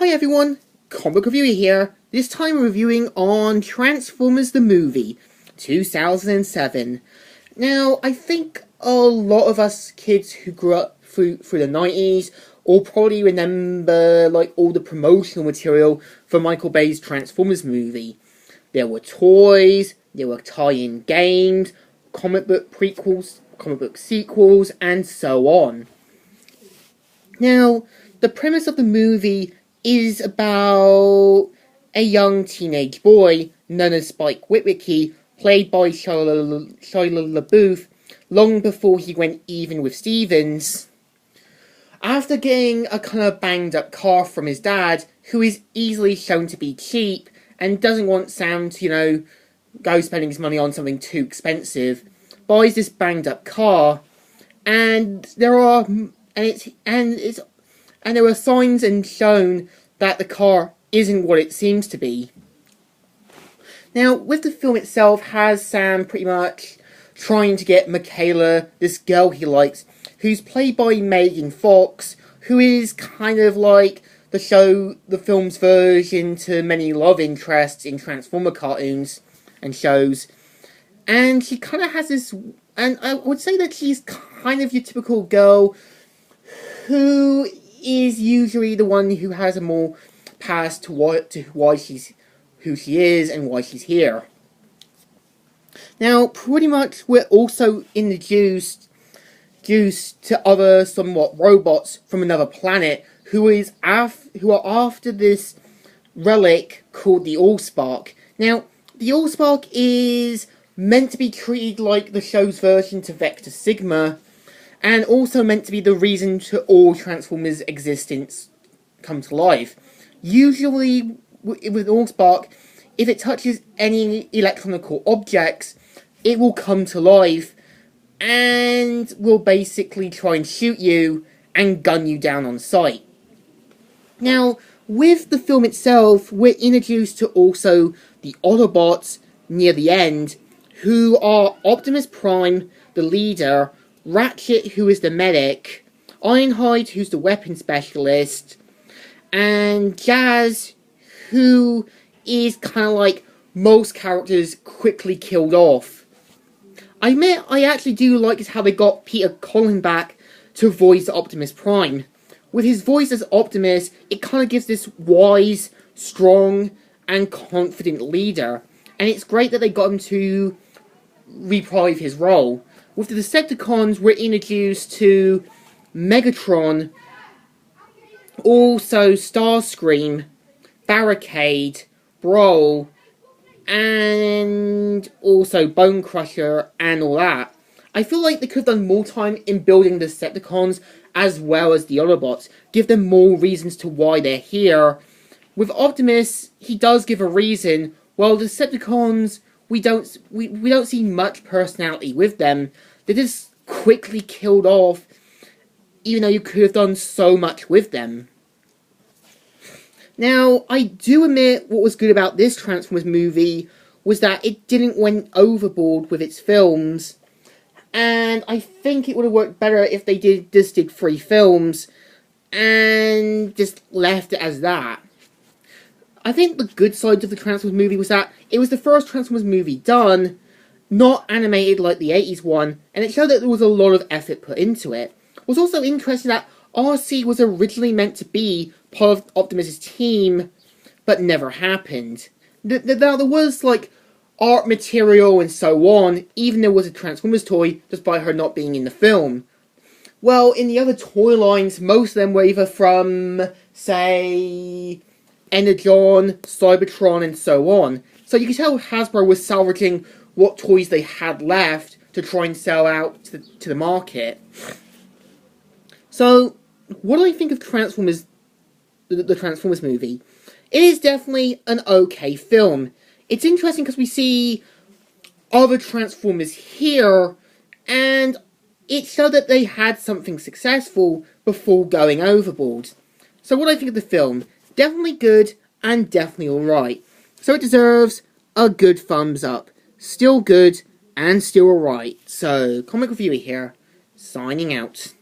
Hi everyone, Comic Reviewer here, this time reviewing on Transformers the Movie, 2007. Now, I think a lot of us kids who grew up through the 90s all probably remember all the promotional material for Michael Bay's Transformers movie. There were toys, there were tie-in games, comic book prequels, comic book sequels, and so on. Now, the premise of the movie is about a young teenage boy known as Spike Witwicky, played by Shia LaBeouf, long before he went even with Stevens. After getting a kind of banged up car from his dad, who is easily shown to be cheap and doesn't want Sam to, go spending his money on something too expensive, buys this banged up car, and there are signs and shown that the car isn't what it seems to be. Now, with the film itself, has Sam pretty much trying to get Michaela, this girl he likes, who's played by Megan Fox, who is kind of like the film's version to many love interests in Transformer cartoons and shows. And she kind of has this, and I would say that she's kind of your typical girl who is usually the one who has a more past to why she's who she is and why she's here. Now, pretty much we're also introduced to other somewhat robots from another planet who are after this relic called the Allspark. Now, the Allspark is meant to be treated like the show's version to Vector Sigma, and also meant to be the reason to all Transformers' existence come to life. Usually, with Allspark, if it touches any electronical objects, it will come to life and will basically try and shoot you and gun you down on sight. Now, with the film itself, we're introduced to also the Autobots near the end, who are Optimus Prime, the leader, Ratchet, who is the medic, Ironhide, who's the weapon specialist, and Jazz, who is kind of like most characters quickly killed off. I admit I actually do like how they got Peter Cullen back to voice Optimus Prime. With his voice as Optimus, it kind of gives this wise, strong, and confident leader, and it's great that they got him to reprise his role. With the Decepticons, we're introduced to Megatron, also Starscream, Barricade, Brawl, and also Bone Crusher, and all that. I feel like they could have done more time in building the Decepticons as well as the Autobots. Give them more reasons to why they're here. With Optimus, he does give a reason, while the Decepticons, we don't see much personality with them. They're just quickly killed off, even though you could have done so much with them. Now, I do admit what was good about this Transformers movie was that it didn't went overboard with its films, and I think it would have worked better if they just did 3 films and just left it as that. I think the good side of the Transformers movie was that it was the first Transformers movie done, not animated like the 80s one, and it showed that there was a lot of effort put into it. It was also interesting that RC was originally meant to be part of Optimus' team, but never happened. There was, art material and so on, even there was a Transformers toy, despite her not being in the film. Well, in the other toy lines, most of them were either from, say, Energon, Cybertron, and so on. So you could tell Hasbro was salvaging what toys they had left to try and sell out to the market. So, what do I think of Transformers, the Transformers movie? It is definitely an okay film. It's interesting because we see other Transformers here, and it showed that they had something successful before going overboard. So what do I think of the film? Definitely good, and definitely alright. So it deserves a good thumbs up. Still good, and still alright. So, Comic Reviewer here, signing out.